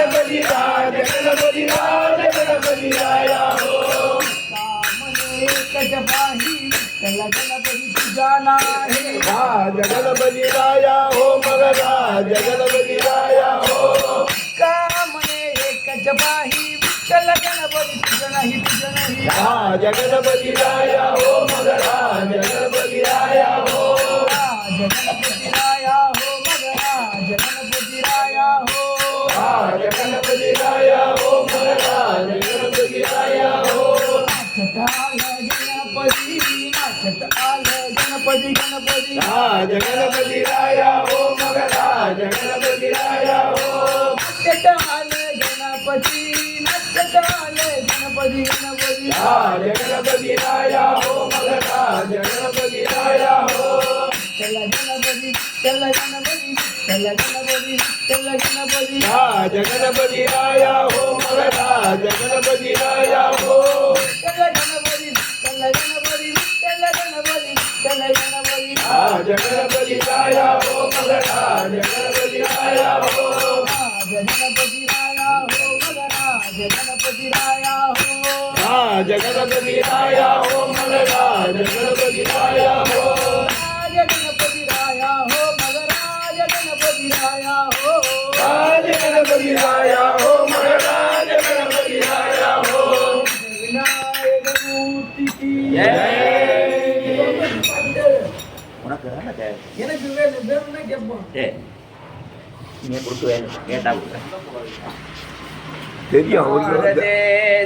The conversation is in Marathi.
गणपती राज गणपती राज गणपती राया हो कामने कजबाही त्याला गणपती तुझा नाही राज गणपती राया हो मग राज गणपती राया हो कामने कजबाही त्याला गणपती तुझं नाही तुझं नाही राज गणपती राया हो मग राज गणपती राया हो राज गणपती राया हो मग राज गणपती राया हो राज गणपती राया हो मग राज गणपती राया हो नाचत आलं गणपती नाचत आलं गणपती गणपती राज गणपती राया हो मग राज गणपती राया हो नाचत आलं गणपती नाचत आलं गणपती गणपती राज गणपती राया हो मग राज गणपती राया हो त्याला गणपती त्याला गणपती त्याला गणपती त्याला गणपती राज गणपती राया हो मग राज गणपती राया हो त्याला गणपती त्याला गणपती त्याला गणपती त्याला गणपती राज गणपती राया हो मग राज गणपती राया हो राज गणपती राया हो मग राज गणपती राया हो राज गणपती राया हो मग राज गणपती राया हो राज गणपती राया हो मग राज गणपती राया हो राज गणपती राया हो मग राज गणपती राया हो विनायक मूर्ती की உனக்கு தானே தேவை எனக்கு வேணும் வேணும்னா கேட்போம் சரி நீ கொடுத்து வேணும் கேட்டா கொடுக்குறேன் தெரியும் ஜெய